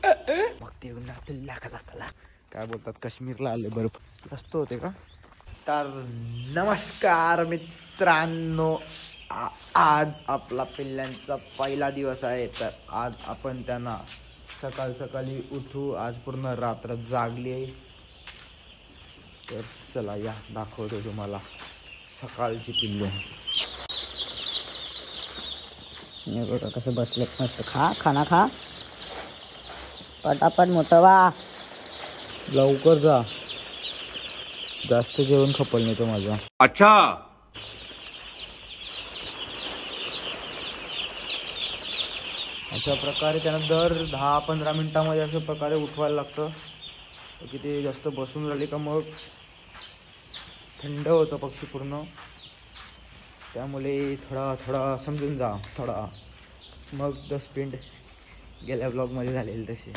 मग ते काय बोलतात, काश्मीरला आले बर्फ जास्त होते का. तर नमस्कार मित्रांनो, आज आपला पिल्ल्यांचा पहिला दिवस आहे. तर आज आपण त्यांना सकाळी उठू. आज पूर्ण रात्र जागली आहे. तर चला या दाखवतो तुम्हाला सकाळची पिल्लू. बघा कसं बसले मस्त. खाना खा पटापट मोठं वा. लवकर जा, जास्त जेवण खपल नाही तो माझा. अच्छा, अशा प्रकारे त्यांना दर 10-15 मिनिटांमध्ये अशा प्रकारे उठवायला लागतं. की ते जास्त बसून राहिले का मग थंड होतं पक्षी पूर्ण. त्यामुळे थोडा समजून जा थोडा. मग 10 मिनिट गेल्या ब्लॉगमध्ये झालेले तसे.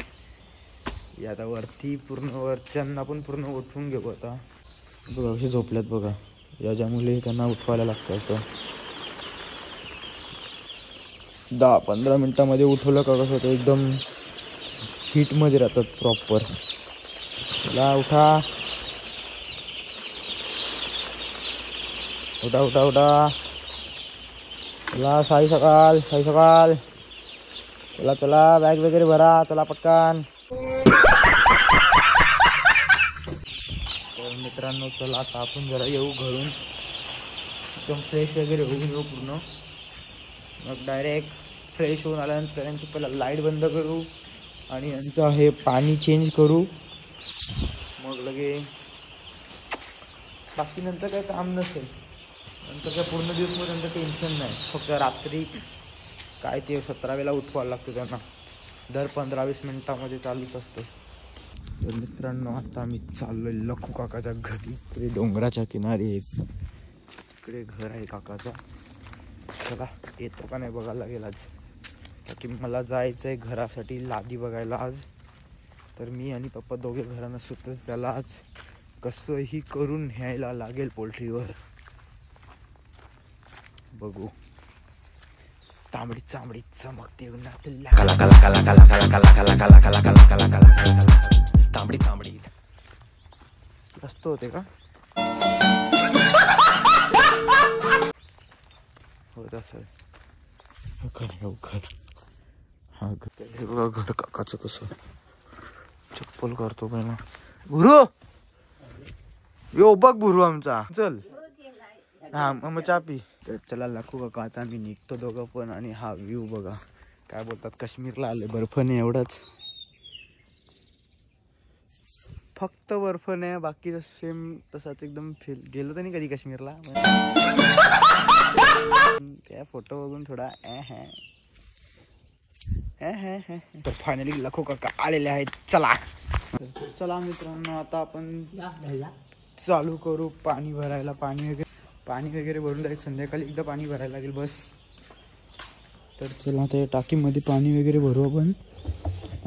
आता वरती पूर्ण वरच्यांना पण पूर्ण उठवून घेऊ. आता बघा कसे झोपल्यात बघा. याच्यामुळे त्यांना उठवायला लागतं. असं 10-15 मिनिटांमध्ये उठवलं का कसं होतं, एकदम फिटमध्ये राहतात प्रॉपर. चला उठा उठा उठा उठा. चला साई सकाळ चला बॅग वगैरे भरा. चला पटकन. तर मित्रांनो चला आता आपण जरा येऊ घरून. एकदम फ्रेश वगैरे होऊन येऊ पूर्ण. मग डायरेक्ट फ्रेश होऊन आल्यानंतर यांची पहिला लाईट बंद करू आणि यांचं हे पाणी चेंज करू. मग लगे बाकी नंतर काही काम नसेल. नंतर काय पूर्ण दिवसमध्ये त्यांचं टेन्शन नाही. फक्त रात्री काय ते 17 उठवायला लागतं त्यांना. दर 15-20 मिनिटांमध्ये चालूच असतं. तर मित्रांनो आता मी चाललोय लखू काकाच्या घरी. इकडे डोंगराच्या किनारी इकडे घर आहे काकाचा. चला येतो का नाही बघायला लागेल आज. की मला जायचं आहे घरासाठी लादी बघायला आज. तर मी आणि पप्पा दोघे घरानं सुटतो. त्याला आज कसंही करून न्यायला लागेल पोल्ट्रीवर. बघू. तांबडी चांबडी चमकते तांबडी तांबडी जास्त होते का. होत असेल. हा बघा घर काकाचं कसं. चप्पल करतो पहिला. भुरू यो बघ भुरू आमचा. चल हा मग चहा पी. तर चला लाखू काका आता आम्ही निघतो दोघं पण. आणि हा व्ह्यू बघा. काय बोलतात, काश्मीरला आले. बर्फ नाही एवढंच, फक्त बर्फ नाही. बाकी सेम तसाच एकदम फील. गेलो तर नाही कधी काश्मीरला. त्या फोटो बघून थोडा तर फायनली लाखू काका आलेले आहेत. चला मित्रांनो आता आपण चालू करू पाणी भरायला. पाणी वगैरे भरून जाईल. संध्याकाळी एकदा पाणी भरायला लागेल बस. तर चला ते टाकीमध्ये पाणी वगैरे भरू आपण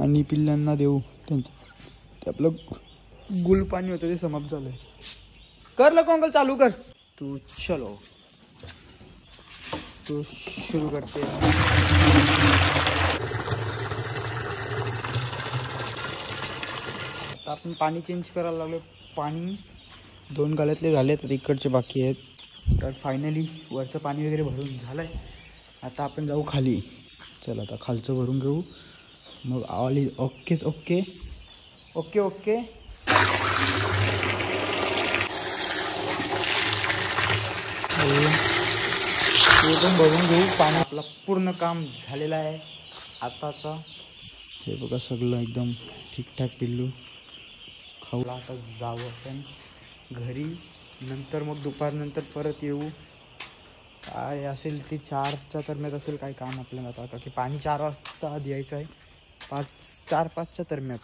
आणि पिल्लांना देऊ. त्यांचं ते आपलं गुल पाणी होतं ते समाप्त झालंय. कर लो अंकल चालू कर तू. चलो तू सुरू करते. आता आपण पाणी चेंज करायला लागलो. पाणी 2 गाल्यातले झाले तर इकडचे बाकी आहेत. तर फायनली वरचं पाणी वगैरे भरून झालंय. आता आपण जाऊ खाली. चला आता खालचं भरून घेऊ. मग आली ओकेच ओके. एकदम भरून घेऊ पाणी. आपलं पूर्ण काम झालेलं आहे आताचा. हे बघा सगळं एकदम ठीकठाक पिल्लू. खाऊला आता जाऊ आपण घरी. नंतर मग दुपारनंतर परत येऊ. काय असेल ते 4च्या दरम्यान असेल काय काम आपल्याला आता. की पाणी 4 वाजता द्यायचं आहे. 4-5च्या दरम्यान.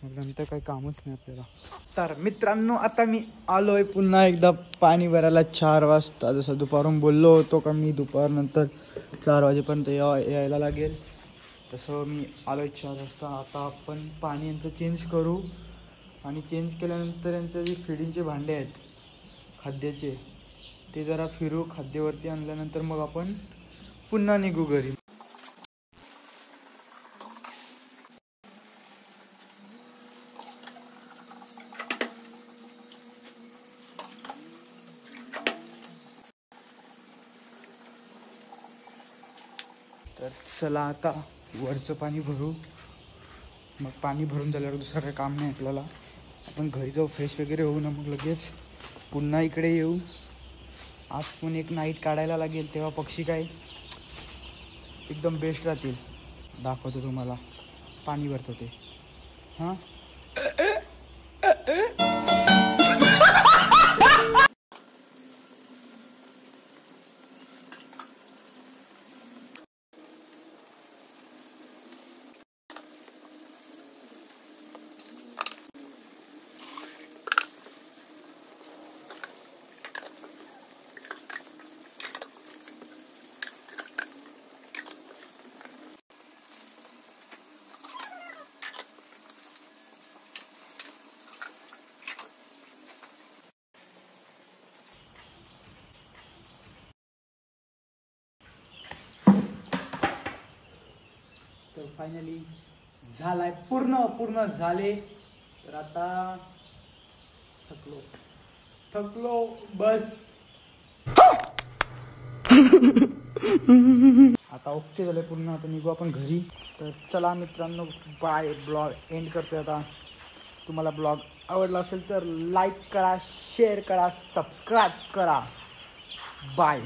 मग नंतर काही कामच नाही आपल्याला. तर मित्रांनो आता मी आलोय पुन्हा एकदा पाणी भरायला 4 वाजता. जसं दुपारून बोललो होतो का मी दुपारनंतर 4 वाजेपर्यंत यायला लागेल. तसं मी आलोय 4 वाजता. आता आपण पाणी यांचं चेंज करू. आणि चेंज केल्यानंतर यांचं जे फिडिंगचे भांडे आहेत खाद्याचे ते जरा फिरू. खाद्यावरती आणल्यानंतर मग आपण पुन्हा निघू घरी. तर चला आता वरचं पाणी भरू. मग पाणी भरून झाल्यावर दुसरं काही काम नाही आपल्याला. आपण घरी जाऊ, फ्रेश वगैरे होऊ ना, मग लगेच पुन्हा इकडे येऊ. आज पण एक नाईट काढायला लागेल, तेव्हा पक्षी काय एकदम बेस्ट राहतील. दाखवतो तुम्हाला पाणी भरतो ते. हां तर फायनली झालाय, पूर्ण झाले. तर आता थकलो बस. आता ओके झालंय पूर्ण. आता निघू आपण घरी. तर चला मित्रांनो, बाय. ब्लॉग एंड करतोय आता. तुम्हाला ब्लॉग आवडला असेल तर लाईक करा, शेअर करा, सबस्क्राईब करा. बाय.